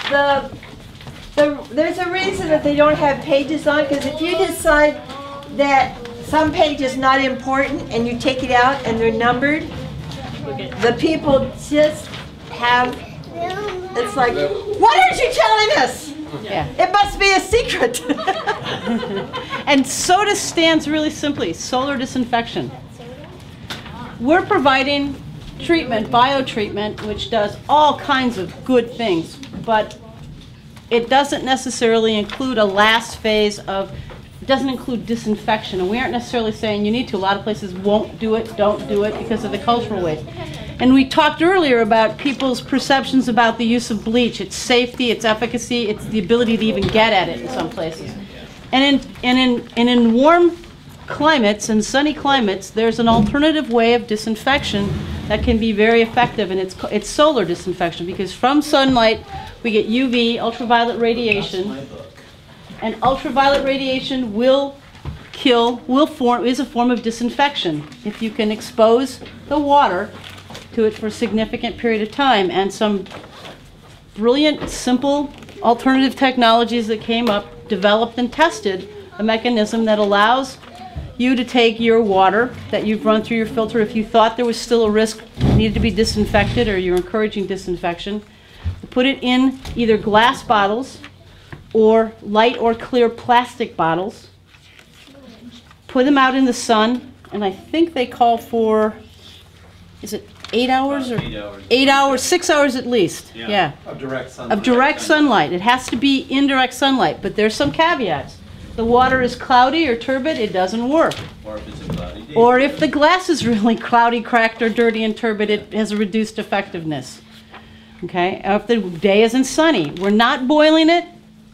there's a reason that they don't have pages on, because if you decide that some page is not important and you take it out and they're numbered, the people just have, it's like, what aren't you telling us? Yeah. It must be a secret. And SODIS stands really simply, solar disinfection. We're providing treatment, biotreatment, which does all kinds of good things, but it doesn't necessarily include a last phase of, it doesn't include disinfection, and we aren't necessarily saying you need to. A lot of places won't do it, don't do it because of the cultural waste. And we talked earlier about people's perceptions about the use of bleach, its safety, its efficacy, it's the ability to even get at it in some places. And in warm climates and sunny climates, there's an alternative way of disinfection that can be very effective, and it's solar disinfection, because from sunlight we get UV, ultraviolet radiation, and ultraviolet radiation is a form of disinfection if you can expose the water to it for a significant period of time. And some brilliant, simple alternative technologies that came up developed and tested a mechanism that allows you to take your water that you've run through your filter, if you thought there was still a risk, needed to be disinfected, or you're encouraging disinfection, to put it in either glass bottles or light or clear plastic bottles, put them out in the sun, and I think they call for, is it 8 hours or 8 hours, 6 hours at least? Yeah. Of direct sunlight. Of direct sunlight. It has to be indirect sunlight, but there's some caveats. The water is cloudy or turbid, it doesn't work. Or if it's a cloudy day. Or if the glass is really cloudy, cracked, or dirty and turbid, it has a reduced effectiveness. Okay? If the day isn't sunny, we're not boiling it,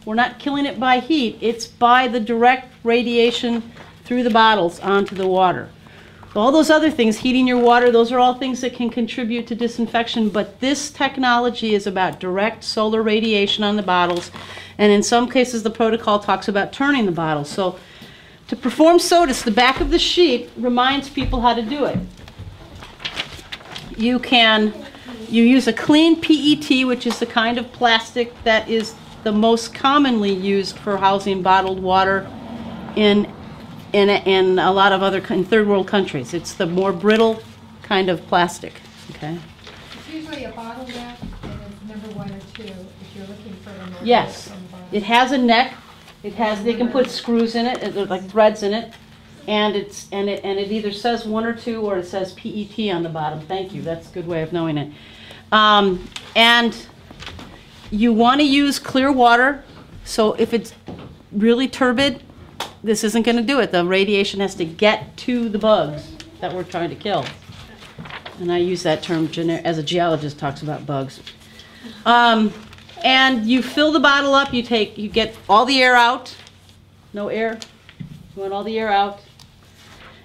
we're not killing it by heat, it's by the direct radiation through the bottles onto the water. All those other things, heating your water, those are all things that can contribute to disinfection, but this technology is about direct solar radiation on the bottles, and in some cases the protocol talks about turning the bottles. So to perform SODIS, the back of the sheet reminds people how to do it. You use a clean PET, which is the kind of plastic that is the most commonly used for housing bottled water in a lot of other third world countries. It's the more brittle kind of plastic. Okay. It's usually a bottle neck, and it's number 1 or 2 if you're looking for them. Yes, it has a neck. It has. They can put screws in it, like threads in it, and it either says 1 or 2 or it says PET on the bottom. Thank you. That's a good way of knowing it. And you want to use clear water. So if it's really turbid, this isn't going to do it. The radiation has to get to the bugs that we're trying to kill. And I use that term as a geologist talks about bugs. And you fill the bottle up. You get all the air out. No air. You want all the air out.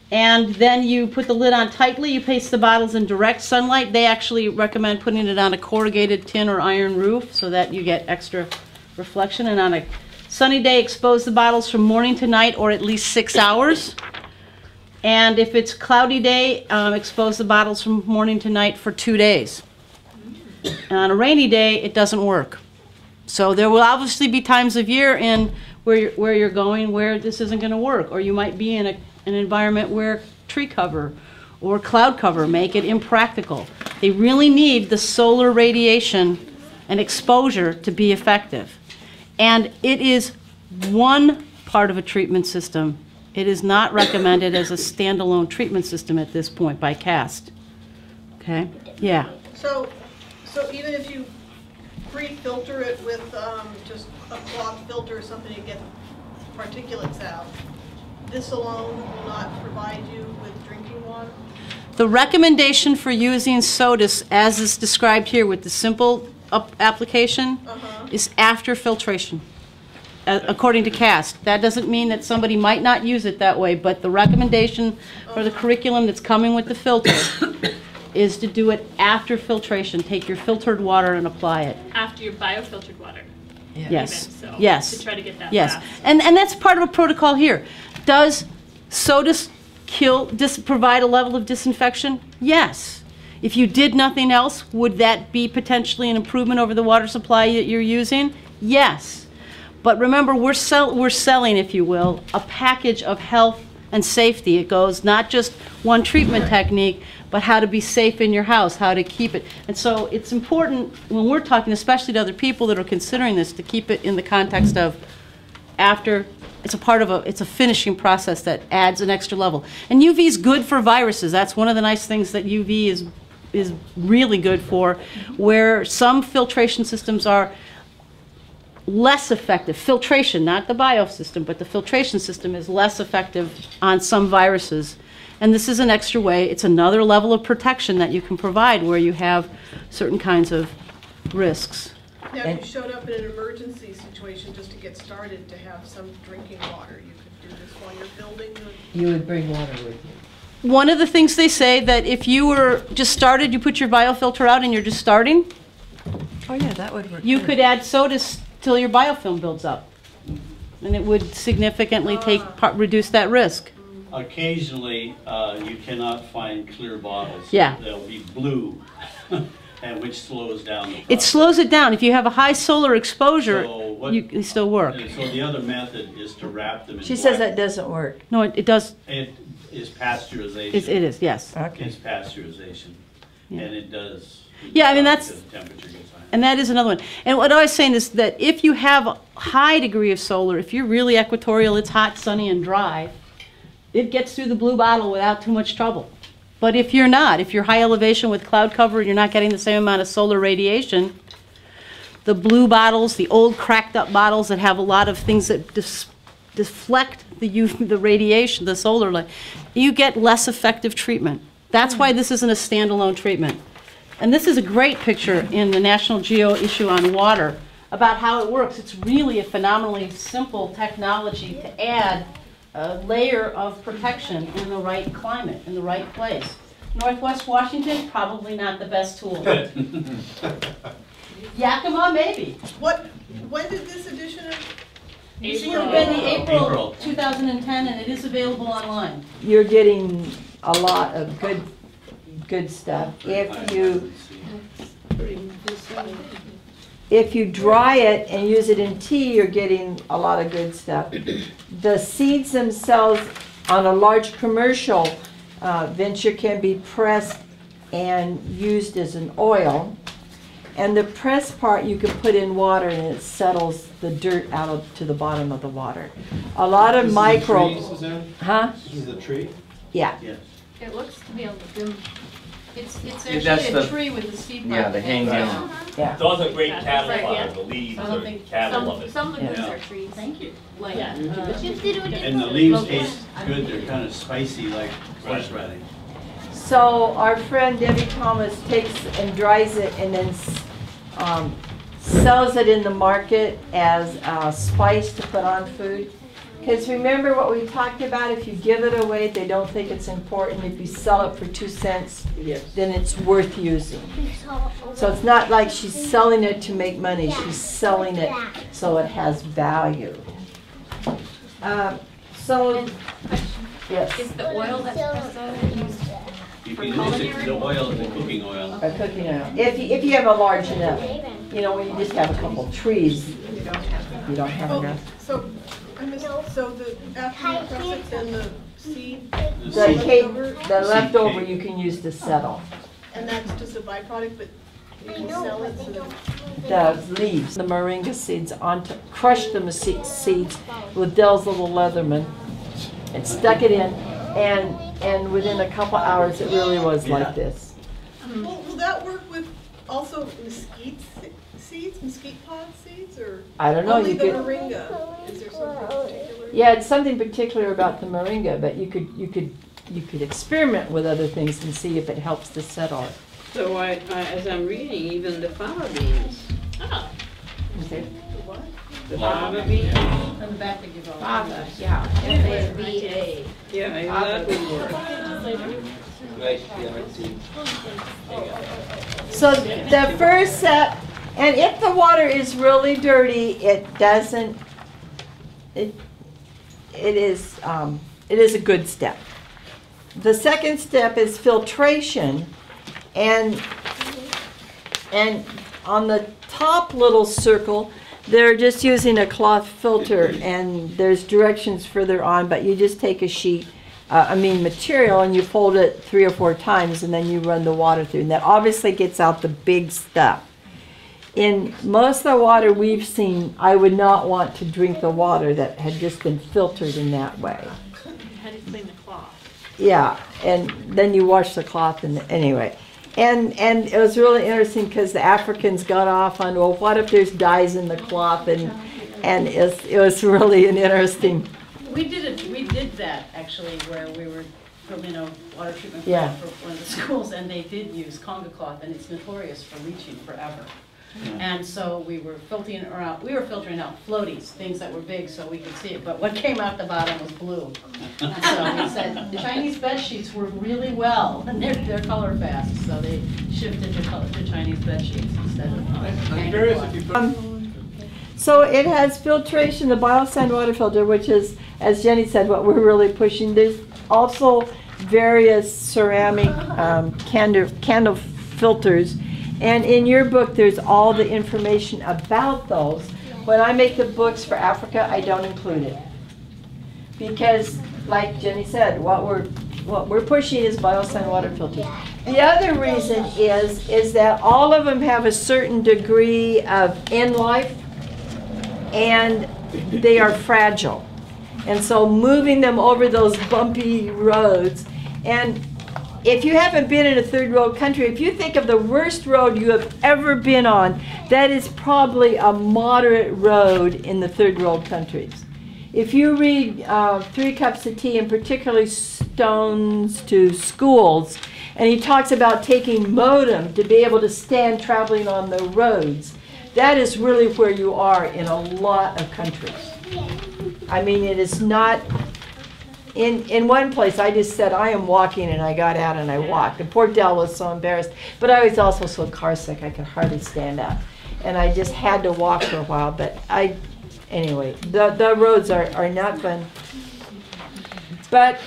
And then you put the lid on tightly. You place the bottles in direct sunlight. They actually recommend putting it on a corrugated tin or iron roof so that you get extra reflection. And on a sunny day, expose the bottles from morning to night, or at least 6 hours. And if it's cloudy day, expose the bottles from morning to night for 2 days. And on a rainy day, it doesn't work. So there will obviously be times of year where you're going where this isn't going to work, or you might be in an environment where tree cover or cloud cover make it impractical. They really need the solar radiation and exposure to be effective. And it is one part of a treatment system. It is not recommended as a standalone treatment system at this point by CAST. Okay? Yeah. So even if you pre-filter it with just a cloth filter or something to get particulates out, this alone will not provide you with drinking water? The recommendation for using SODIS, as is described here with the simple application, is after filtration, according to CAST. That doesn't mean that somebody might not use it that way, but the recommendation for the curriculum that's coming with the filter is to do it after filtration. Take your filtered water and apply it. After your biofiltered water. Yeah. Yes. Even, so yes. To try to get that yes. fast. And that's part of a protocol here. Does SODIS provide a level of disinfection? Yes. If you did nothing else, would that be potentially an improvement over the water supply that you're using? Yes. But remember, we're selling, if you will, a package of health and safety. It goes not just one treatment technique, but how to be safe in your house, how to keep it. And so it's important when we're talking, especially to other people that are considering this, to keep it in the context of after. It's a part of it's a finishing process that adds an extra level. And UV is good for viruses. That's one of the nice things that UV is really good for, where some filtration systems are less effective. Filtration, not the biosystem, but the filtration system is less effective on some viruses. And this is an extra way. It's another level of protection that you can provide where you have certain kinds of risks. Now, if you showed up in an emergency situation just to get started, to have some drinking water, you could do this while you're building the... You would bring water with you. One of the things they say that if you were just started, you put your biofilter out and you're just starting, Oh, yeah, that would work. you too. could add soda till your biofilm builds up. And it would significantly reduce that risk. Occasionally, you cannot find clear bottles. Yeah. They'll be blue, and which slows down the process. It slows it down. If you have a high solar exposure, So they still work. And so the other method is to wrap them in She says black. that doesn't work. No, it does. It is pasteurization. It is, yes. Okay. It's pasteurization, Yeah. and it does. Yeah, I mean, that's- because the temperature gets high. And that is another one. And what I was saying is that if you have a high degree of solar, if you're really equatorial, it's hot, sunny, and dry, it gets through the blue bottle without too much trouble. But if you're not, if you're high elevation with cloud cover and you're not getting the same amount of solar radiation, the blue bottles, the old cracked up bottles that have a lot of things that deflect the radiation, the solar light, you get less effective treatment. That's why this isn't a standalone treatment. And this is a great picture in the National Geo issue on water about how it works. It's really a phenomenally simple technology to add a layer of protection in the right climate, in the right place. Northwest Washington, probably not the best tool. Yakima, maybe. When did this edition of... This would have been the April April. 2010, and it is available online. You're getting a lot of good stuff. If you dry it and use it in tea, you're getting a lot of good stuff. The seeds themselves on a large commercial venture can be pressed and used as an oil. And the pressed part you can put in water and it settles the dirt out to the bottom of the water. A lot of microbes. Huh? This is a tree? Yeah. Yes. It looks to be on the rim. It's Yeah, that's actually a the- tree with the seed Yeah, part they that hang hangs down. Yeah. Those are great cattle Right, yeah. fodder, the leaves I don't are think- cattle love it. Some of the Yeah. leaves are trees. Thank you. Like, And the leaves taste good, they're kind of spicy like horseradish. So our friend Debbie Thomas takes and dries it and then sells it in the market as spice to put on food. Because remember what we talked about, if you give it away, they don't think it's important. If you sell it for 2 cents, then it's worth using. So it's not like she's selling it to make money, she's selling it so it has value. Yes, is the oil that's pressed out of it used? You can use the oil as a cooking oil. a cooking oil. If you have a large enough, you know, when you just have a couple trees, you don't have Oh, enough. so, I missed, so after you press it, then the seed, The leftover you can use to settle. and that's just a byproduct, but you can sell it so that... The leaves, the moringa seeds crushed the seeds with Dell's little Leatherman and stuck it in, and within a couple hours it really was like this. Well, will that work with also mesquite seeds, mesquite pod seeds, or I don't know, only you the could, moringa? Is there something particular? yeah, it's something particular about the moringa, but you could experiment with other things and see if it helps to settle it. So as I'm reading, even the fava beans. Oh. Okay. The fava beans. On the back they give all. Fava, yeah. F-A-V-A. Yeah, that would work. Right, yeah, let's see. So the first step, and if the water is really dirty, it is a good step. The second step is filtration, and on the top little circle, they're just using a cloth filter, and there's directions further on, but you just take a sheet, material, and you fold it 3 or 4 times, and then you run the water through, and that obviously gets out the big stuff. In most of the water we've seen, I would not want to drink the water that had just been filtered in that way. How do you clean the cloth? Yeah, and then you wash the cloth, and anyway. And it was really interesting because the Africans got off on, well, what if there's dyes in the cloth, and it was really an interesting. We did that actually, where we were building a water treatment Yeah. plant for one of the schools, and they did use Conga cloth, and it's notorious for leaching forever. And so we were filtering out floaties, things that were big so we could see it, but what came out the bottom was blue. And so we said, the Chinese bed sheets work really well, and they're color fast, so they shifted to Chinese bed sheets instead of. I'm curious if you put. So it has filtration, the biosand water filter, which is, as Jenny said, what we're really pushing. There's also various ceramic candle filters. And in your book, there's all the information about those. When I make the books for Africa, I don't include it. Because, like Jenny said, what we're pushing is biosand water filters. The other reason is that all of them have a certain degree of end life, and they are fragile. And so moving them over those bumpy roads, and if you haven't been in a third world country, if you think of the worst road you have ever been on, that is probably a moderate road in the third world countries. If you read 3 Cups of Tea, and particularly Stones to Schools, and he talks about taking modem to be able to stand traveling on the roads, that is really where you are in a lot of countries. I mean, it is not. In one place, I just said, I am walking, and I got out and I walked. And poor Dell was so embarrassed. But I was also so car sick, I could hardly stand up. And I just had to walk for a while. But anyway, the roads are not fun. But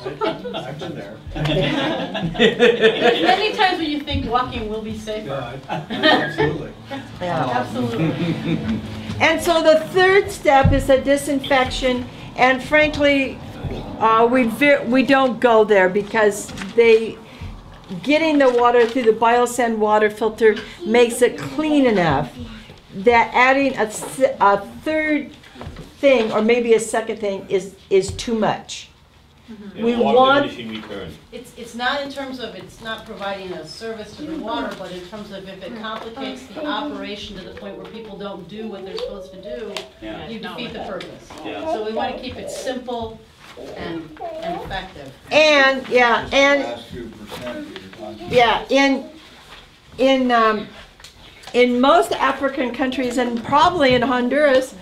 I've been there. There's many times when you think walking will be safer. Absolutely. yeah. Absolutely. And so the third step is the disinfection. And frankly, we don't go there because getting the water through the biosand water filter makes it clean enough that adding a third thing or maybe a second thing is too much. Yeah, We water want. diminishing return. It's not in terms of, it's not providing a service to the water, but in terms of if it complicates the operation to the point where people don't do what they're supposed to do, Yeah. you defeat the purpose. Yeah. So we want to keep it simple and effective. And in most African countries and probably in Honduras,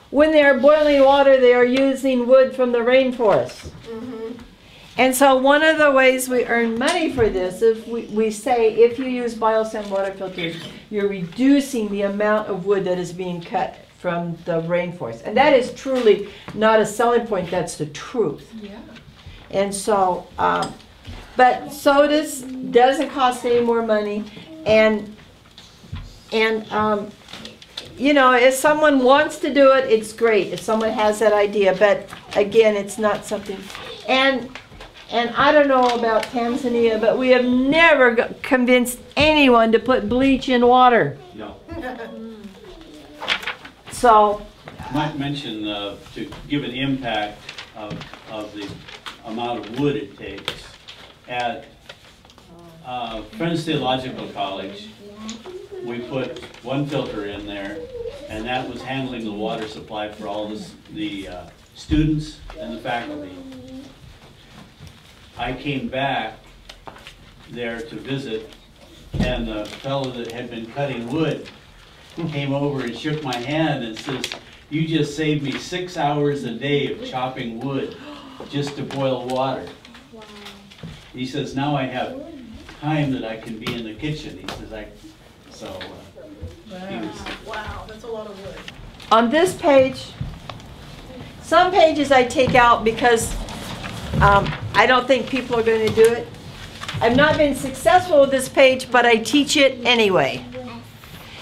when they are boiling water, they are using wood from the rainforest. And so one of the ways we earn money for this is we say if you use biosand water filters, you're reducing the amount of wood that is being cut from the rainforest. And that is truly not a selling point, that's the truth. Yeah. And so, but sodas doesn't cost any more money. And you know, if someone wants to do it, it's great. If someone has that idea, but again, it's not something. And I don't know about Tanzania, but we have never convinced anyone to put bleach in water. No. So. Might mention to give an impact of the amount of wood it takes. At Friends Theological College, we put one filter in there, and that was handling the water supply for all the students and the faculty. I came back there to visit, and the fellow that had been cutting wood came over and shook my hand and says, "You just saved me 6 hours a day of chopping wood just to boil water." Wow. He says, "Now I have time that I can be in the kitchen." He says, Wow, that's a lot of wood. On this page, some pages I take out because I don't think people are going to do it. I've not been successful with this page, but I teach it anyway.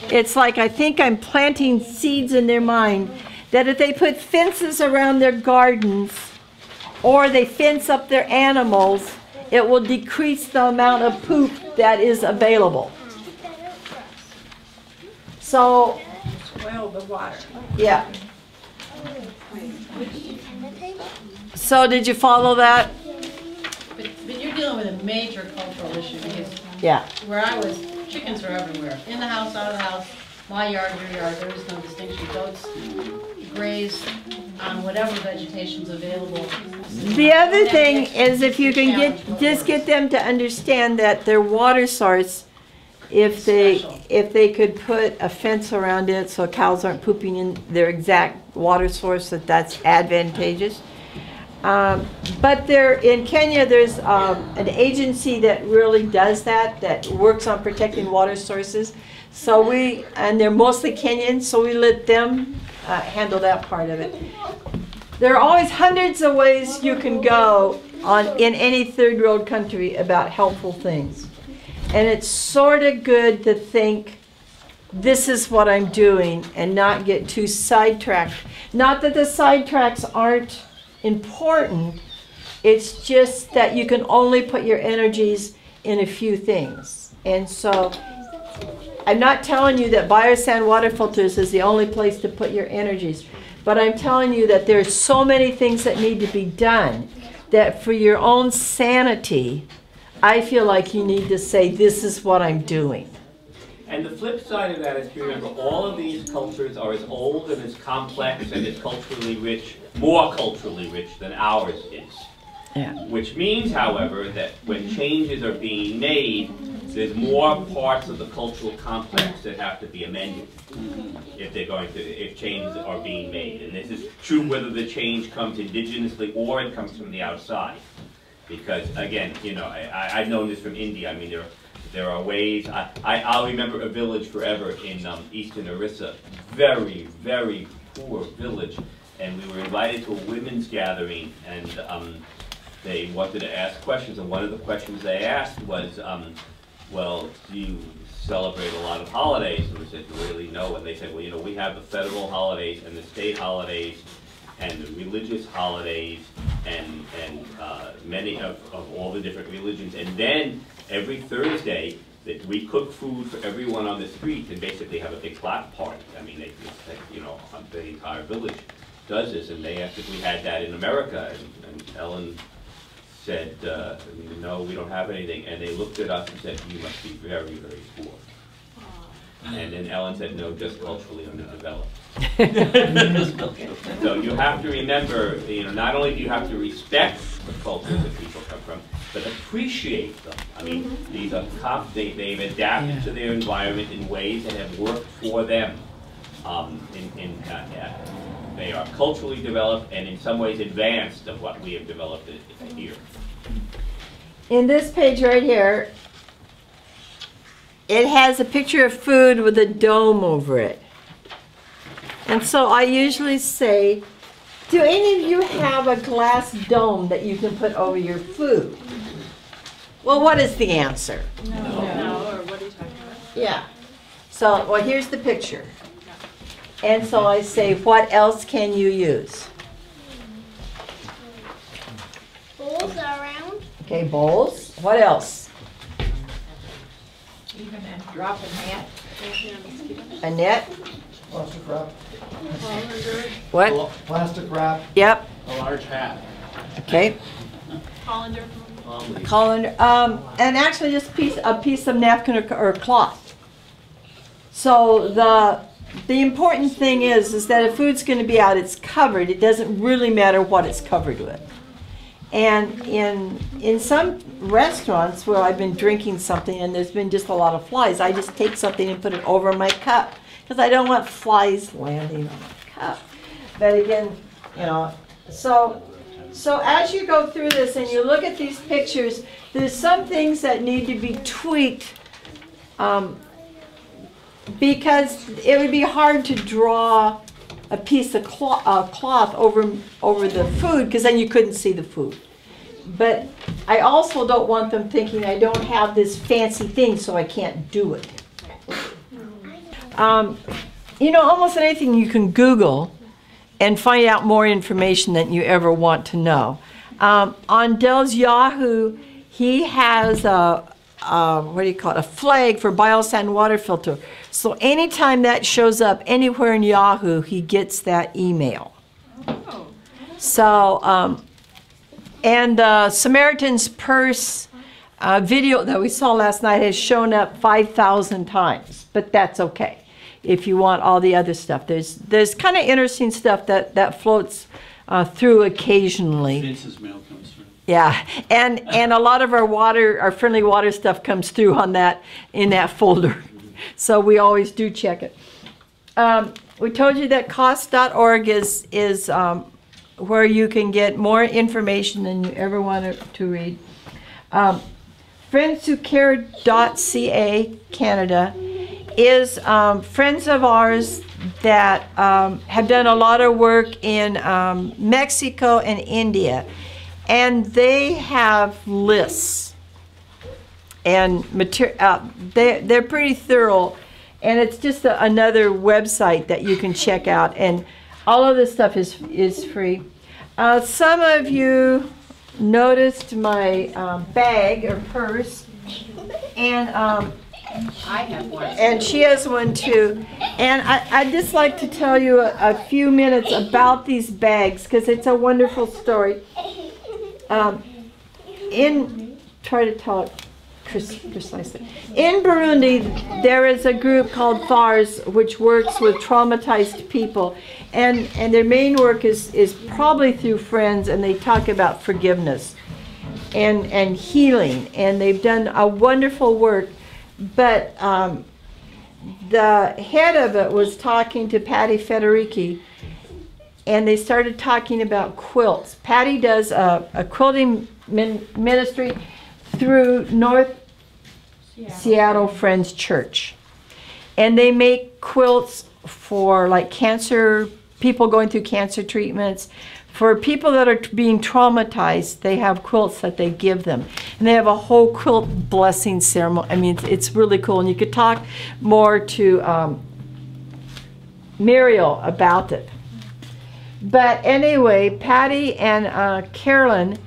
It's like I think I'm planting seeds in their mind that if they put fences around their gardens or they fence up their animals, it will decrease the amount of poop that is available. So, Well, the water. yeah. So did you follow that? But you're dealing with a major cultural issue because Yeah. where I was, chickens are everywhere. In the house, out of the house, my yard, your yard, there is no distinction. Goats graze on whatever vegetation's available. The other thing is if you can just get them to understand that their water source, if they could put a fence around it so cows aren't pooping in their exact water source, that's advantageous. But in Kenya, there's an agency that really does that works on protecting water sources. So and they're mostly Kenyan, so we let them handle that part of it. There are always hundreds of ways you can go in any third world country about helpful things. And it's sort of good to think, this is what I'm doing, and not get too sidetracked. Not that the sidetracks aren't important, it's just that you can only put your energies in a few things. And so, I'm not telling you that biosand water filters is the only place to put your energies, but I'm telling you that there's so many things that need to be done that for your own sanity, I feel like you need to say, this is what I'm doing. And the flip side of that is to remember all of these cultures are as old and as complex and as culturally rich, more culturally rich than ours is. Yeah. Which means, however, that when changes are being made, there's more parts of the cultural complex that have to be amended if changes are being made. And this is true whether the change comes indigenously or it comes from the outside. Because again, you know, I've known this from India. I mean, there are ways. I'll remember a village forever in eastern Orissa, very, very poor village, and we were invited to a women's gathering, and they wanted to ask questions, and one of the questions they asked was, well, do you celebrate a lot of holidays? And we said, really, no. And they said, well, you know, we have the federal holidays and the state holidays and the religious holidays and many of all the different religions. And then every Thursday that we cook food for everyone on the street and basically have a big block party. I mean, you know, the entire village does this, and they asked if we had that in America, and Ellen said, no, we don't have anything. And they looked at us and said, you must be very, very poor. And then Ellen said, no, just culturally underdeveloped. So you have to remember, you know, not only do you have to respect the cultures that people come from, but appreciate them. I mean, these are they've adapted to their environment in ways that have worked for them. They are culturally developed and in some ways advanced of what we have developed here. In this page right here, it has a picture of food with a dome over it. And so I usually say, do any of you have a glass dome that you can put over your food? Well, what is the answer? No, or what are you talking about? Yeah. So, well, here's the picture. And so I say, what else can you use? Bowls around. Okay, bowls. What else? Even a drop a net. A net? Plastic wrap. What? Plastic wrap. Yep. A large hat. Okay. Colander. Colander. And actually just a piece of napkin or cloth. So the important thing is that if food's going to be out, it's covered. It doesn't really matter what it's covered with. And in some restaurants where I've been drinking something and there's been just a lot of flies, I just take something and put it over my cup because I don't want flies landing on my cup. But again, you know, so as you go through this and you look at these pictures, there's some things that need to be tweaked because it would be hard to draw a piece of cloth over the food because then you couldn't see the food. but I also don't want them thinking I don't have this fancy thing, so I can't do it. You know, almost anything you can Google and find out more information than you ever want to know. On Dell's Yahoo, he has a what do you call it, a flag for biosand water filter. So anytime that shows up anywhere in Yahoo, he gets that email. So, and Samaritan's Purse video that we saw last night has shown up 5,000 times, but that's okay if you want all the other stuff. There's kind of interesting stuff that floats through occasionally. Vince's mail comes through. Yeah, and a lot of our friendly water stuff comes through on that, in that folder. So we always do check it. We told you that cost.org is where you can get more information than you ever wanted to read. Friendswhocare.ca Canada is friends of ours that have done a lot of work in Mexico and India. And they have lists, and they're pretty thorough, and it's just another website that you can check out, and all of this stuff is free. Some of you noticed my bag or purse, and I have one. and she has one too. And I'd just like to tell you a few minutes about these bags, because it's a wonderful story. Try to tell it precisely. In Burundi, there is a group called FARS, which works with traumatized people, and their main work is probably through friends, and they talk about forgiveness and healing, and they've done a wonderful work. But the head of it was talking to Patty Federici, and they started talking about quilts. Patty does a quilting ministry through North Seattle Friends Church. And they make quilts for like cancer, people going through cancer treatments. For people that are being traumatized, they have quilts that they give them. And they have a whole quilt blessing ceremony. I mean, it's really cool. And you could talk more to Muriel about it. But anyway, Patty and Carolyn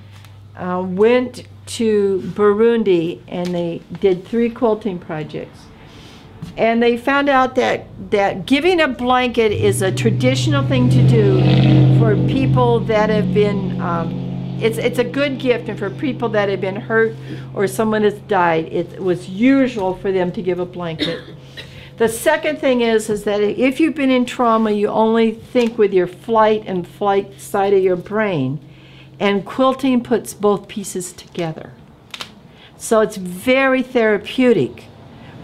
went to Burundi, and they did 3 quilting projects. And they found out that giving a blanket is a traditional thing to do for people that have been, it's a good gift, and for people that have been hurt or someone has died, it was usual for them to give a blanket. The second thing is that if you've been in trauma, you only think with your flight and flight side of your brain, and quilting puts both pieces together. So it's very therapeutic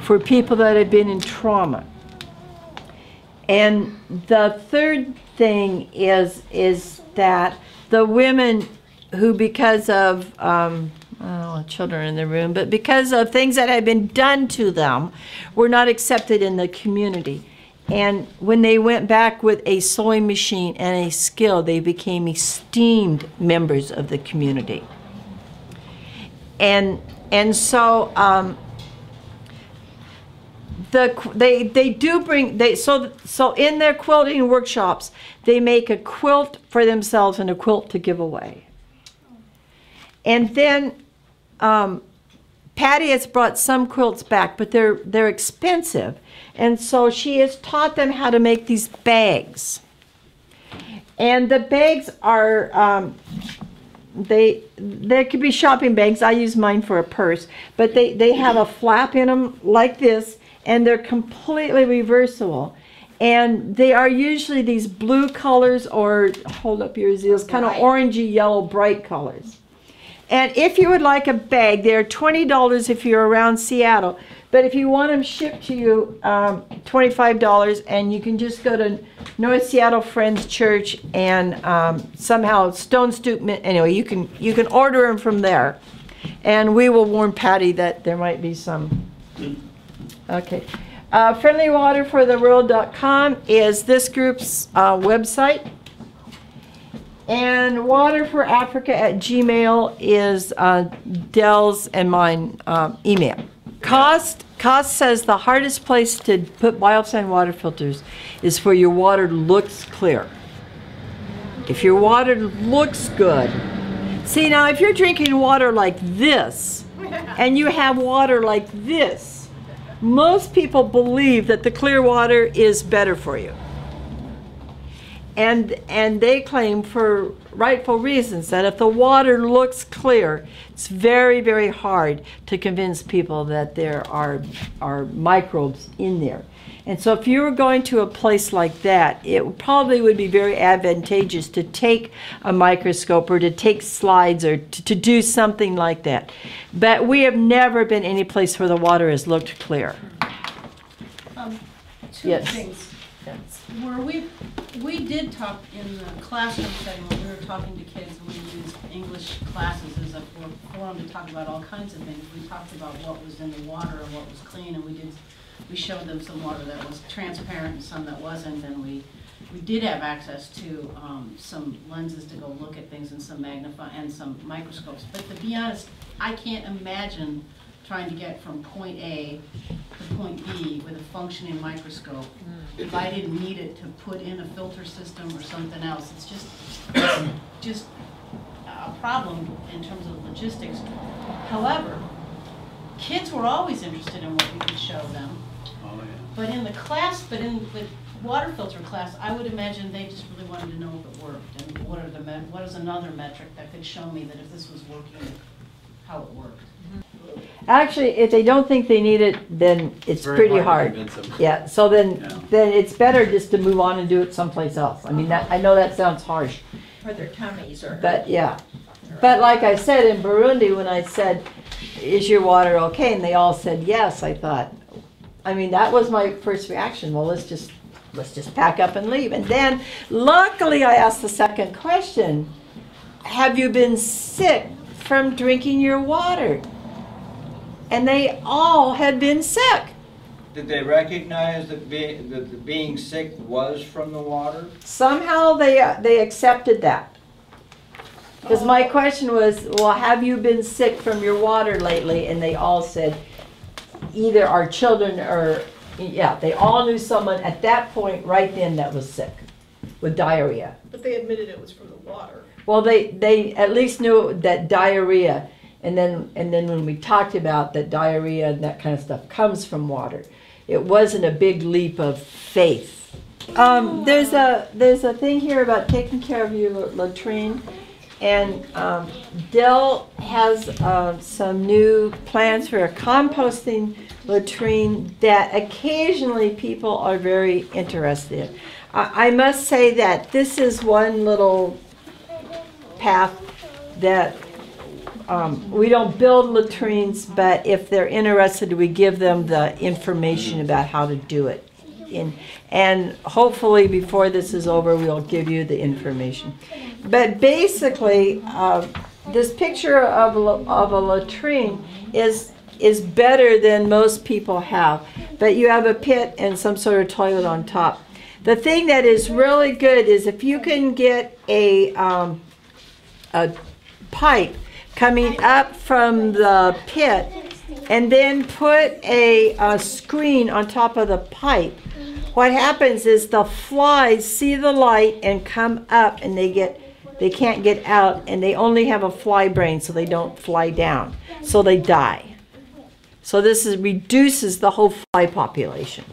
for people that have been in trauma. And the third thing is that the women who, because of I don't know, children in the room, but because of things that had been done to them, were not accepted in the community. And when they went back with a sewing machine and a skill, they became esteemed members of the community. And so they do bring, so in their quilting workshops, they make a quilt for themselves and a quilt to give away. And then Patty has brought some quilts back, but they're expensive. And so she has taught them how to make these bags. And the bags are, they could be shopping bags. I use mine for a purse. But they have a flap in them like this, and they're completely reversible. And they are usually these blue colors, or, hold up your ears, kind of orangey yellow bright colors. And if you would like a bag, they're $20 if you're around Seattle. But if you want them shipped to you, $25, and you can just go to North Seattle Friends Church and somehow Stone Stoop. Anyway, you can order them from there, and we will warn Patty that there might be some. Okay, friendlywaterfortheworld.com is this group's website. And waterforafrica@gmail is Dell's and mine email. Cost says the hardest place to put biosand water filters is where your water looks clear. If your water looks good. See, now if you're drinking water like this, and you have water like this, most people believe that the clear water is better for you. And they claim for rightful reasons that if the water looks clear, it's very, very hard to convince people that there are microbes in there. And so if you were going to a place like that, it probably would be very advantageous to take a microscope or to take slides or to do something like that. But we have never been any place where the water has looked clear. Two Yes. things. Where we did talk in the classroom setting when we were talking to kids, and we used English classes as a forum to talk about all kinds of things. We talked about what was in the water and what was clean, and we showed them some water that was transparent and some that wasn't, and we did have access to some lenses to go look at things and some some microscopes. But to be honest, I can't imagine trying to get from point A to point B with a functioning microscope if I didn't need it to put in a filter system or something else. It's just a problem in terms of logistics. However, kids were always interested in what we could show them. Oh, yeah. But in the water filter class, I would imagine they just really wanted to know if it worked and what is another metric that could show me that if this was working, how it worked. Actually, if they don't think they need it, then it's Very pretty hard hard. to convince them. Yeah, so then it's better just to move on and do it someplace else. I mean, I know that sounds harsh. For their tummies or. But yeah. But like I said in Burundi, when I said, is your water okay? And they all said yes, I thought, I mean, that was my first reaction. Well, let's just pack up and leave. And then luckily I asked the second question. Have you been sick from drinking your water? And they all had been sick. Did they recognize that being sick was from the water? Somehow they accepted that. Because my question was, well, have you been sick from your water lately? And they all said, either our children or, yeah, they all knew someone at that point right then that was sick with diarrhea. But they admitted it was from the water. Well, they at least knew that diarrhea, and then when we talked about that diarrhea and that kind of stuff comes from water, it wasn't a big leap of faith. There's a thing here about taking care of your latrine, and Dell has some new plans for a composting latrine that occasionally people are very interested in. I must say that this is one little path that we don't build latrines, but if they're interested, we give them the information about how to do it. And hopefully before this is over, we'll give you the information. But basically, this picture of a latrine is better than most people have. But you have a pit and some sort of toilet on top. The thing that is really good is if you can get a pipe coming up from the pit and then put a screen on top of the pipe, what happens is the flies see the light and come up, and they can't get out, and they only have a fly brain, so they don't fly down, so they die. So this reduces the whole fly population.